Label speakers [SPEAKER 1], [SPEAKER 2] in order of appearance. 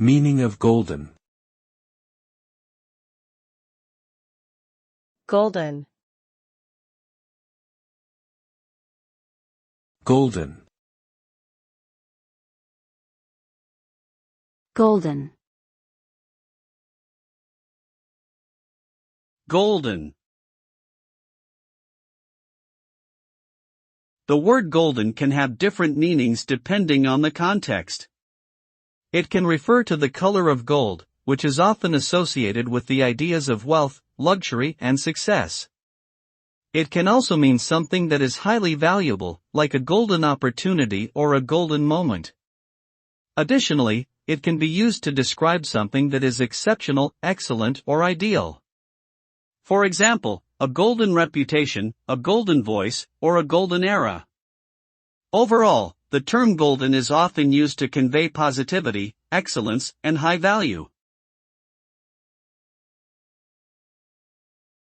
[SPEAKER 1] Meaning of golden.
[SPEAKER 2] Golden.
[SPEAKER 1] Golden.
[SPEAKER 3] Golden.
[SPEAKER 4] Golden. The word golden can have different meanings depending on the context. It can refer to the color of gold, which is often associated with the ideas of wealth, luxury, and success. It can also mean something that is highly valuable, like a golden opportunity or a golden moment. Additionally, it can be used to describe something that is exceptional, excellent, or ideal. For example, a golden reputation, a golden voice, or a golden era. Overall, the term golden is often used to convey positivity, excellence, and high value.